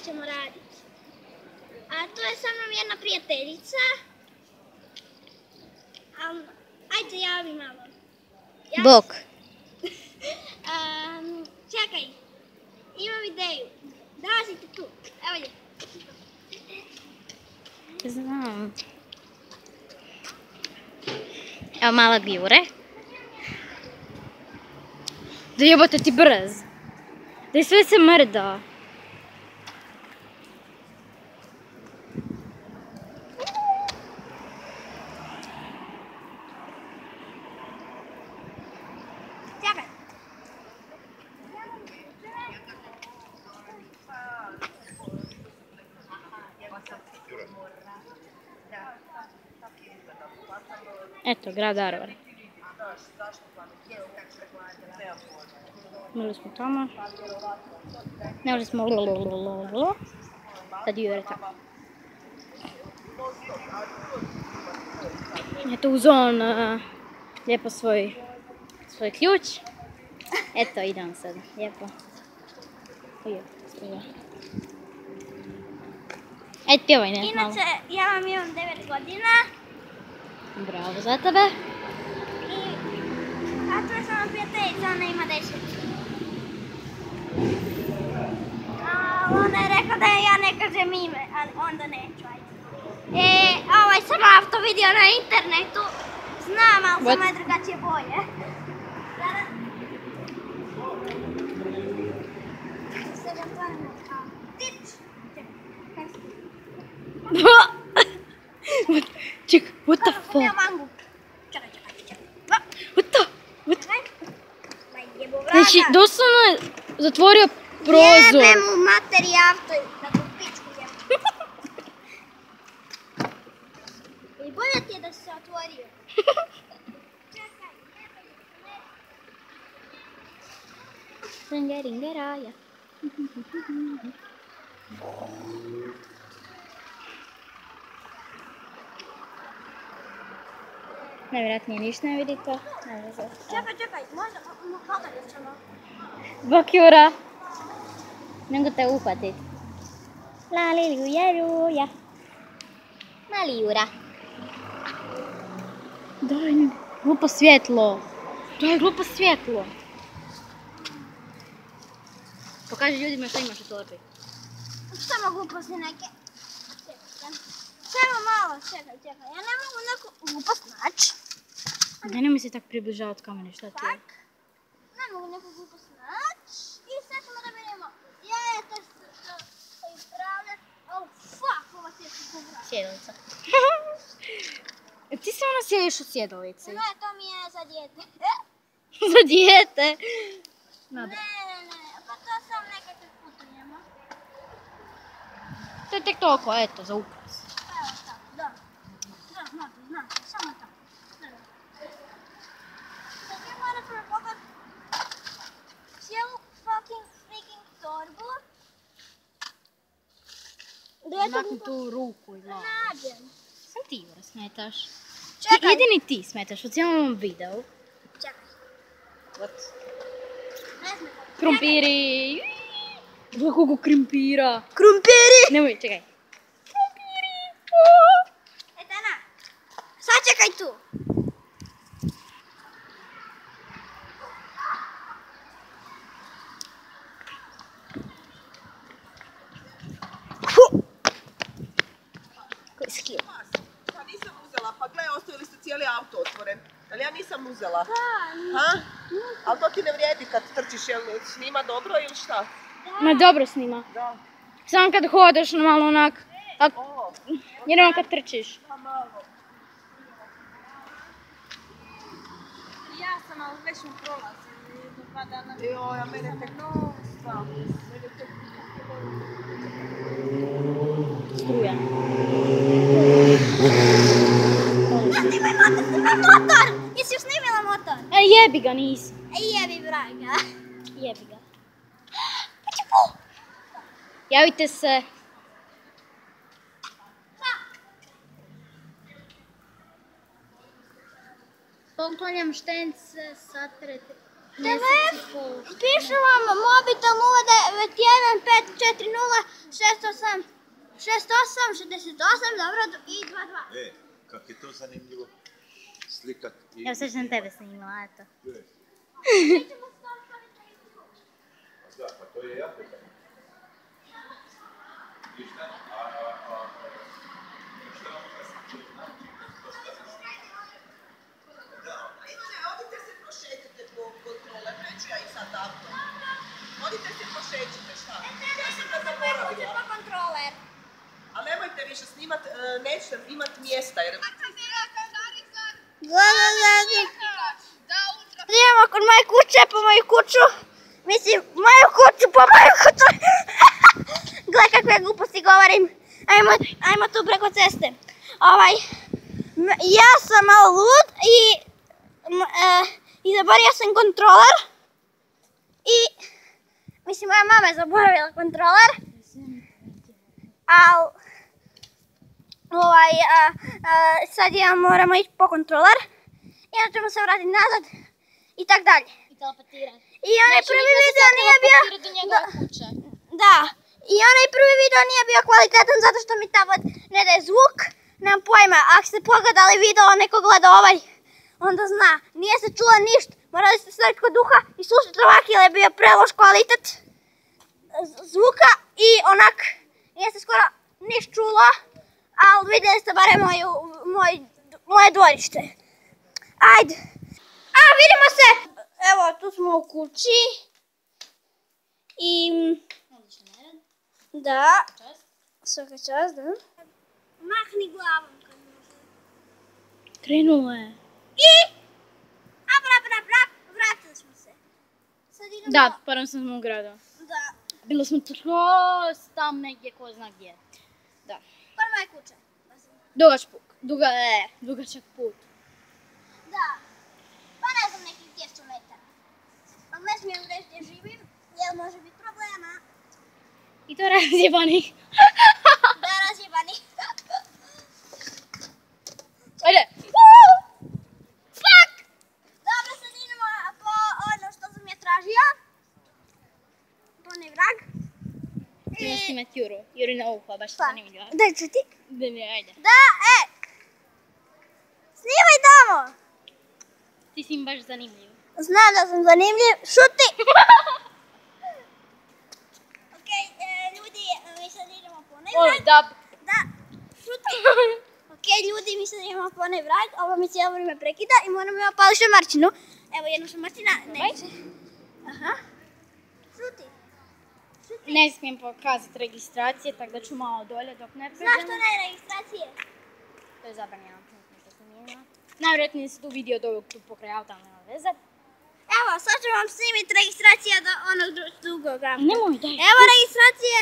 ćemo raditi. A tu je sa mnom jedna prijateljica. Ajde, javi malo. Bok. Čekaj, imam ideju. Dolazite tu, evo je. Znam. Evo mala Gjure. Da jebote ti brz. Da je sve se mrda. Čekaj. Eto, grad Daruvar. Bili smo tamo. Bili smo sad Jure tamo. Eto uz on lijepo svoj ključ. Eto idemo sad, lijepo. Ajde pjevaj ne malo. Inače, ja vam imam 9 godina. Bravo za tebe. A tu je sama prijateljica, ona ima 10. Ona je rekla da ja ne kažem ime, ali onda neću, ajde. Ovaj sam auto vidio na internetu. Znam, ali samo je drugačije boje. Čekaj, what the fuck? Čekaj. What the? Znači, doslovno je zatvorio prozor. Jebe mu materi auto da tu pičku jebe. I bolje ti je da si se otvorio. Čekaj, Ringa, ringa, raja. Najvjerojatnije ništa ne vidite. Čekaj, možda pogledat ćemo. Bok Jura. Ne mogu te uhvatit. Lali Ruja. Mali Jura. Daj, glupo svjetlo. Pokaži ljudima što imaš u torbi. Samo gluposti neke. Samo malo, čekaj. Ja ne mogu neku glupost naći. Nemoj se tako približavati kamere, šta ti je? Tak. Ne mogu neku glupost naći. I sad ćemo da vidimo. Jajete što ispravljati. Oh fuck, ova sjedalica kubra. Sjedalica. Ti se ono sjediš u sjedalici. Ne, to mi je za dijete. Za dijete? Ne, pa to sam nekakve putujemo. To je tek toliko, eto, za ukras. Evo tako, da. Znam, samo tako. Sad vi morate me pogledati cijelu fucking freaking torbu. Makni tu ruku i glavu. Nađem. Sam ti, Jura, smetaš. Čekaj. Jedini ti smetaš u cijelom ovom videu. Čekaj. What? Ne znam. Krumpiri. Gledaj koliko krumpira. Krumpiri! Nemoj, čekaj. Etana, sačekaj tu. Koji skill. Pa nisam uzela, pa gle, ostavili ste cijeli auto otvoren. Ali ja nisam uzela. Da, Ha? Ali to ti ne vrijedi kad trčiš, jel snima dobro ili šta? Ma dobro snima. Da. Samo kad hodaš malo onak. O, Jedino kad trčiš. pa malo. Ja sam, ali već mu prolazim jedno 2 dana. Joj, a mene tek non-stop. Mene tek... Struja. snimaj motor! Jesi još snimila motor? Jebi ga nisi. Jebi vraga. Jebi ga. Javite se. Poklanjam štence sa Piše vam mobitel 0915406868, dobro, i 22. Kak je to zanimljivo slikat i... Ja sad sam tebe snimila, eto. Da, pa to je jako zanimljivo. I šta? Šta vam znači? Ivane, odite se prošetite po kontrole, neću ja i sad auto. Odite se prošetite, šta? Ja sam ga zaboravila. Pa kontroler. Ali nemojte više snimat, nećete imat mjesta jer... Idemo kod moje kuće, po moju kuću. Mislim, moju kuću, po moju kuću. Gle kakve gluposti govorim. Ajmo tu preko ceste. Ja sam malo lud i zaboravio sam kontroler. I, mislim, moja mama je zaboravila kontroler. Sad ja moramo ići po kontroler. I onda ćemo se vratiti nazad. I tak dalje. I teleportirati. I onaj prvi video nije bio... do njegove kuće. Da. I onaj prvi video nije bio kvalitetan zato što mi tablet ne daje zvuk. Nemam pojma. Ako ste pogledali video, neko gleda ovaj, onda zna. Nije se čulo ništa. Morali ste staviti kod duha i slušati ovak jer je bio preloš kvalitet zvuka i onak nije se skoro ništa čulo. Ali vidjeli ste barem moje dvorište. Ajde. Vidimo se! Evo, tu smo u kući. I... Da. Svaka čast, da. Mahni glavom kad može. Krenulo je. I... Vratili smo se. Sad idemo... Da, param sam u gradu. Da. Bilo smo trost tam negdje, ko zna gdje. Da. Prva je kuća. Dugačak put. Da. Pa ne znam nekih 200 metara. Ali ne smijem reći gdje živim, jer može biti problema. I to razjebanih. Da, razjebani. Ajde. Fuck! Dobro, sad idemo po ono što sam ja tražio. Po onaj vrag. Idemo snimat Juru na uho, baš je zanimljivo. Daj čuti. Ajde. Da, snimaj tamo. Ti si im baš zanimljiv. Znam da sam zanimljiv, šuti! Okej, ljudi, mi sad idemo po onaj vrag. Da, šuti! Okej, ljudi, mi sad idemo po onaj vrag, ovo mi cijelo vrijeme prekida i moramo ima pali šamarčinu. Evo jednu šamarčina, neće. Aha. Šuti. Ne smijem pokazati registracije, tako da ću malo dolje dok ne pređem. Znaš što ne registracije? To je zabranjeno. Najvjerojatnije se tu vidio do ovog tu pokraj auta, ali nema veze. Evo, sad ću vam snimiti registracija do onog drugog auta. Nemoj, daj. Evo registracije.